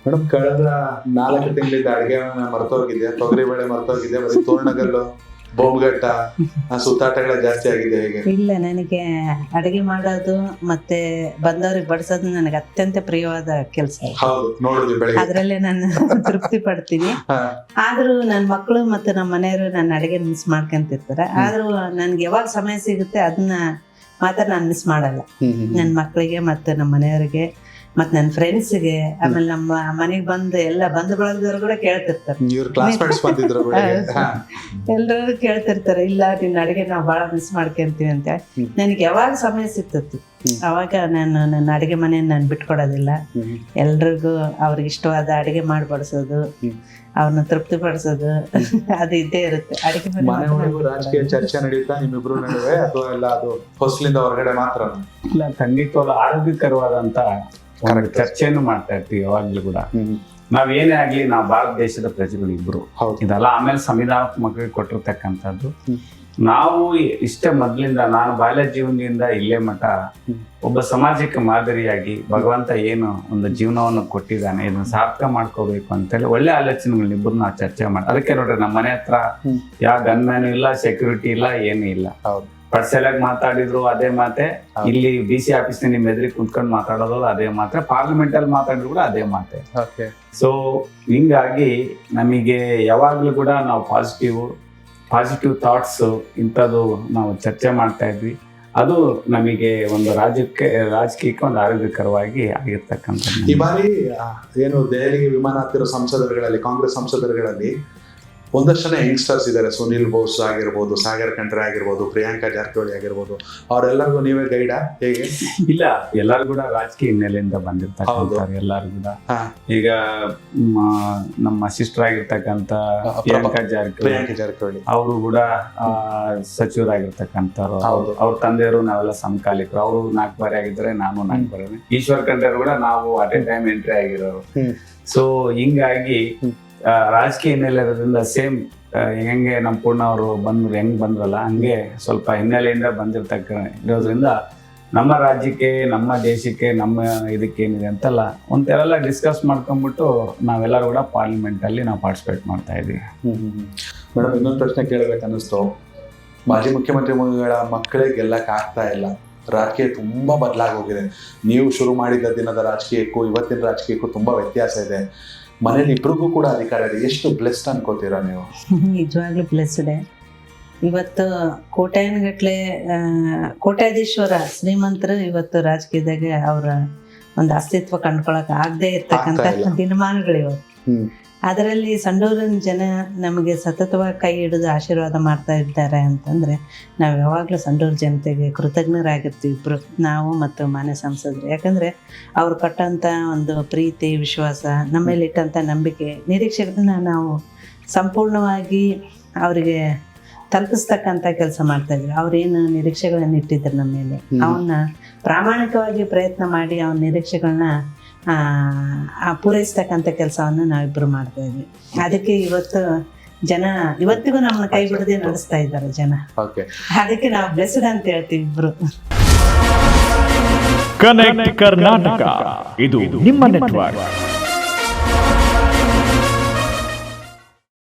Madam, ಕಳೆದ 4 ತಿಂಗಳಿಂದ ಅಡಿಗೆ ಮರ್ತೋಗಿದ್ಯಾ? ತೊಗರಿ ಬೇಳೆ ಮರ್ತೋಗಿದ್ಯಾ? ಬರೀ ತೋರಣಗಲ್ಲು, ಬೋಮ್ಗಟ್ಟ ಸುತ್ತಾಟಗಳ ಜಾಸ್ತಿ ಆಗಿದೆ ಹೇಗೆ? ಇಲ್ಲ, ನನಗೆ ಅಡಿಗೆ ಮಾಡೋದು ಮತ್ತೆ ಬಂದವ್ರಿಗೆ ಬಡಿಸೋದು ನನಗೆ ಅತ್ಯಂತ ಪ್ರಿಯವಾದ ಕೆಲಸ. ಹೌದು, ನೋಡಿದ್ವಿ ಬೆಳಗ್ಗೆ. ಅದ್ರಲ್ಲೇ ನಾನು ತೃಪ್ತಿ ಪಡ್ತೀನಿ. ಆದ್ರೂ ನನ್ನ ಮಕ್ಕಳು ಮತ್ತೆ ನಮ್ಮ ಮನೆಯವರು ನನ್ನ ಅಡಿಗೆ ಮಿಸ್ ಮಾಡ್ಕೊಂತಿರ್ತಾರೆ. ಆದ್ರೂ ನನ್ಗೆ ಯಾವಾಗ ಸಮಯ ಸಿಗುತ್ತೆ ಅದನ್ನ ಮಾತ್ರ ನಾನು ಮಿಸ್ ಮಾಡಲ್ಲ. ನನ್ನ ಮಕ್ಕಳಿಗೆ ಮತ್ತೆ ನಮ್ಮ ಮನೆಯವರಿಗೆ ಮತ್ತೆ ನನ್ನ ಫ್ರೆಂಡ್ಸ್ಗೆ, ಆಮೇಲೆ ನಮ್ಮ ಮನೆಗೆ ಬಂದು ಎಲ್ಲ ಬಂಧು ಬಳಗದವ್ರು ಕೂಡ ಕೇಳ್ತಿರ್ತಾರೆ. ಎಲ್ಲರೂ ಕೇಳ್ತಿರ್ತಾರೆ, ಇಲ್ಲ ನಿನ್ನ ಅಡಿಗೆ ನಾವು ಬಹಳ ಮಿಸ್ ಮಾಡ್ಕೊಂತೀವಿ ಅಂತ. ನನಗೆ ಯಾವಾಗ ಸಮಯ ಸಿಗ್ತತಿ ಅವಾಗ ನಾನು ನನ್ನ ಅಡಿಗೆ ಮನೆಯನ್ನು ನಾನು ಬಿಟ್ಕೊಡೋದಿಲ್ಲ. ಎಲ್ರಿಗೂ ಅವ್ರಿಗೆ ಇಷ್ಟವಾದ ಅಡಿಗೆ ಮಾಡಿ ಬಡಿಸೋದು, ಅವ್ರನ್ನ ತೃಪ್ತಿ ಪಡಿಸೋದು ಅದು ಇದ್ದೇ ಇರುತ್ತೆ. ಅಡಿಗೆ ಮನೆ ರಾಜಕೀಯ ಚರ್ಚೆ ನಡೆಯುತ್ತಾ ನಿಮ್ಮಿಬ್ರು ನಡುವೆ, ಅಥವಾ ಎಲ್ಲ ಅದು ಹೊಸಲಿಂದ ಹೊರಗಡೆ ಮಾತ್ರ? ಇಲ್ಲ, ಖಂಡಿತವಾಗ್ಲೂ ಆರೋಗ್ಯಕರವಾದಂತ ಚರ್ಚೆಯನ್ನು ಮಾಡ್ತಾ ಇರ್ತೀವಿ ಯಾವಾಗ್ಲೂ ಕೂಡ. ನಾವೇನೇ ಆಗ್ಲಿ, ನಾವು ಭಾರತ ದೇಶದ ಪ್ರಜೆಗಳು ಇಬ್ರು ಇದೆಲ್ಲ ಆಮೇಲೆ ಸಂವಿಧಾನಾತ್ಮಕವಾಗಿ ಕೊಟ್ಟಿರ್ತಕ್ಕಂಥದ್ದು. ನಾವು ಇಷ್ಟೇ ಮೊದ್ಲಿಂದ, ನಾನು ಬಾಲ್ಯ ಜೀವನದಿಂದ ಇಲ್ಲೇ ಮಠ ಒಬ್ಬ ಸಮಾಜಕ್ಕೆ ಮಾದರಿಯಾಗಿ ಭಗವಂತ ಏನು ಒಂದು ಜೀವನವನ್ನು ಕೊಟ್ಟಿದ್ದಾನೆ, ಇದನ್ನ ಸಾರ್ಥಕ ಮಾಡ್ಕೋಬೇಕು ಅಂತೇಳಿ ಒಳ್ಳೆ ಆಲೋಚನೆಗಳನ್ನ ಇಬ್ಬರು ನಾವು ಚರ್ಚೆ ಮಾಡಿ. ಅದಕ್ಕೆ ನೋಡ್ರಿ, ನಮ್ಮ ಮನೆ ಹತ್ರ ಯಾವ ಗನ್ಮ್ಯಾನು ಇಲ್ಲ, ಸೆಕ್ಯೂರಿಟಿ ಇಲ್ಲ, ಏನೂ ಇಲ್ಲ. ಪಡ್ಸೆಲಾಗ ಮಾತಾಡಿದ್ರು ಅದೇ ಮಾತೆ, ಇಲ್ಲಿ BC ಆಫೀಸ್ ನಿಮ್ ಎದುರಿಗೆ ಕುಂತ್ಕೊಂಡು ಮಾತಾಡೋದು ಅದೇ ಮಾತೆ, ಪಾರ್ಲಿಮೆಂಟ್ ಅಲ್ಲಿ ಮಾತಾಡಿದ್ರು ಕೂಡ ಅದೇ ಮಾತೆ. ಸೊ ಹಿಂಗಾಗಿ ನಮಗೆ ಯಾವಾಗ್ಲೂ ಕೂಡ ನಾವು ಪಾಸಿಟಿವ್ ಥಾಟ್ಸ್ ಇಂಥದ್ದು ನಾವು ಚರ್ಚೆ ಮಾಡ್ತಾ ಇದ್ವಿ. ಅದು ನಮಗೆ ಒಂದು ರಾಜಕೀಯಕ್ಕೆ ಒಂದು ಆರೋಗ್ಯಕರವಾಗಿ ಆಗಿರ್ತಕ್ಕಂಥ. ಈ ಬಾರಿ ಏನು ದೆಹಲಿಗೆ ವಿಮಾನ ಹತ್ತಿರೋ ಸಂಸದರುಗಳಲ್ಲಿ, ಕಾಂಗ್ರೆಸ್ ಸಂಸದರುಗಳಲ್ಲಿ ಒಂದಷ್ಟು ಜನ ಯಂಗ್ಸ್ಟರ್ಸ್ ಇದ್ದಾರೆ. ಸುನಿಲ್ ಬೋಸ್ ಆಗಿರ್ಬೋದು, ಸಾಗರ್ ಖಂಡ್ರೆ ಆಗಿರ್ಬೋದು, ಪ್ರಿಯಾಂಕಾ ಜಾರಕಿಹೊಳಿ ಆಗಿರ್ಬೋದು. ಅವರೆಲ್ಲರಿಗೂ ನೀವೇ ಗೈಡ ಹೇಗೆ? ಇಲ್ಲ, ಎಲ್ಲರೂ ಕೂಡ ರಾಜಕೀಯ ಹಿನ್ನೆಲೆಯಿಂದ ಬಂದಿರ್ತಾರೆ. ಎಲ್ಲರೂ ಕೂಡ ಈಗ ನಮ್ಮ ಸಿಸ್ಟರ್ ಆಗಿರ್ತಕ್ಕಂಥ ಪ್ರಿಯಾಂಕಾ ಜಾರಕಿಹೊಳಿ ಅವರು ಕೂಡ ಸಚಿವರಾಗಿರ್ತಕ್ಕಂಥವ್ರು. ಅವ್ರ ತಂದೆಯವರು ನಾವೆಲ್ಲ ಸಮಕಾಲಿಕರು. ಅವರು 4 ಬಾರಿ ಆಗಿದ್ದಾರೆ, ನಾನು 4 ಬಾರಿ. ಈಶ್ವರ್ ಖಂಡ್ರೆ ಕೂಡ ನಾವು ಅಟ್ ಎ ಟೈಮ್ ಎಂಟ್ರಿ ಆಗಿರೋರು. ಸೊ ಹಿಂಗಾಗಿ ರಾಜಕೀಯ ಹಿನ್ನೆಲೆ ಇರೋದ್ರಿಂದ ಸೇಮ್ ಹೆಂಗೆ ನಮ್ಮ ಪೂರ್ಣ ಅವರು ಹೆಂಗ್ ಬಂದ್ರಲ್ಲ ಹಂಗೆ ಸ್ವಲ್ಪ ಹಿನ್ನೆಲೆಯಿಂದ ಇರೋದ್ರಿಂದ ನಮ್ಮ ರಾಜ್ಯಕ್ಕೆ, ನಮ್ಮ ದೇಶಕ್ಕೆ, ನಮ್ಮ ಇದಕ್ಕೇನಿದೆ ಅಂತೆಲ್ಲ ಒಂಥರ ಡಿಸ್ಕಸ್ ಮಾಡ್ಕೊಂಡ್ಬಿಟ್ಟು ನಾವೆಲ್ಲರೂ ಕೂಡ ಪಾರ್ಲಿಮೆಂಟ್ ಅಲ್ಲಿ ನಾವು ಪಾರ್ಟಿಸಿಪೇಟ್ ಮಾಡ್ತಾ ಇದ್ದೀವಿ. ಮೇಡಮ್, ಇನ್ನೊಂದು ಪ್ರಶ್ನೆ ಕೇಳಬೇಕನ್ನಿಸ್ತು. ಮಾಜಿ ಮುಖ್ಯಮಂತ್ರಿಗಳ ಮಕ್ಕಳೇ ಗೆಲ್ಲಕ್ಕೆ ಆಗ್ತಾ ಇಲ್ಲ. ರಾಜಕೀಯ ತುಂಬಾ ಬದಲಾಗೋಗಿದೆ. ನೀವು ಶುರು ಮಾಡಿದ ದಿನದ ರಾಜಕೀಯಕ್ಕೂ ಇವತ್ತಿನ ರಾಜಕೀಯಕ್ಕೂ ತುಂಬಾ ವ್ಯತ್ಯಾಸ ಇದೆ. ಮನೇಲಿ ಇಬ್ರಿಗೂ ಕೂಡ ಅಧಿಕಾರ ಇದೆ. ಎಷ್ಟು ಬ್ಲೆಸ್ಡ್ ಅನ್ಕೋತೀರಾ ನೀವು? ನಿಜವಾಗ್ಲೂ ಬ್ಲೆಸ್ಡ್. ಇವತ್ತು ಕೋಟ್ಯಾನುಗಟ್ಲೆ ಕೋಟ್ಯಾಧೀಶ್ವರ ಶ್ರೀಮಂತರು ಇವತ್ತು ರಾಜಕೀಯದಾಗ ಅವರ ಒಂದು ಅಸ್ತಿತ್ವ ಕಂಡ್ಕೊಳಕ್ ಆಗದೆ ಇರ್ತಕ್ಕಂಥ ದಿನಮಾನಗಳು ಇವತ್ತು. ಅದರಲ್ಲಿ ಸಂಡೂರಿನ ಜನ ನಮಗೆ ಸತತವಾಗಿ ಕೈ ಹಿಡಿದು ಆಶೀರ್ವಾದ ಮಾಡ್ತಾ ಇದ್ದಾರೆ ಅಂತಂದರೆ ನಾವು ಯಾವಾಗಲೂ ಸಂಡೂರು ಜನತೆಗೆ ಕೃತಜ್ಞರಾಗಿರ್ತೀವಿ ಇಬ್ಬರು, ನಾವು ಮತ್ತು ಮಾನ್ಯ ಸಂಸದರು. ಯಾಕಂದರೆ ಅವ್ರು ಕೊಟ್ಟಂಥ ಒಂದು ಪ್ರೀತಿ, ವಿಶ್ವಾಸ, ನಮ್ಮ ಮೇಲೆ ಇಟ್ಟಂಥ ನಂಬಿಕೆ, ನಿರೀಕ್ಷೆಗಳನ್ನ ನಾವು ಸಂಪೂರ್ಣವಾಗಿ ಅವರಿಗೆ ತಲುಪಿಸ್ತಕ್ಕಂಥ ಕೆಲಸ ಮಾಡ್ತಾಯಿದ್ರು. ಅವ್ರೇನು ನಿರೀಕ್ಷೆಗಳನ್ನು ಇಟ್ಟಿದ್ರು ನಮ್ಮ ಮೇಲೆ, ಅವನ್ನ ಪ್ರಾಮಾಣಿಕವಾಗಿ ಪ್ರಯತ್ನ ಮಾಡಿ ಅವನ ನಿರೀಕ್ಷೆಗಳನ್ನ ಪೂರೈಸ್ತಕ್ಕಂಥ ಕೆಲಸವನ್ನು ನಾವಿಬ್ಬರು ಮಾಡ್ತಾ ಇದ್ವಿ. ಅದಕ್ಕೆ ಇವತ್ತು ಜನ ಇವತ್ತಿಗೂ ನಮ್ಮನ್ನ ಕೈ ಬಿಡದೆ ನಡೆಸ್ತಾ ಇದ್ದಾರೆ ಜನ. ಅದಕ್ಕೆ ನಾವು ಬ್ಲೆಸ್ಡ್ ಅಂತ ಹೇಳ್ತೀವಿ ಇಬ್ರು. ಕನೆಕ್ಟ್ ಕರ್ನಾಟಕ, ಇದು ನಿಮ್ಮ ನೆಟ್ವರ್ಕ್.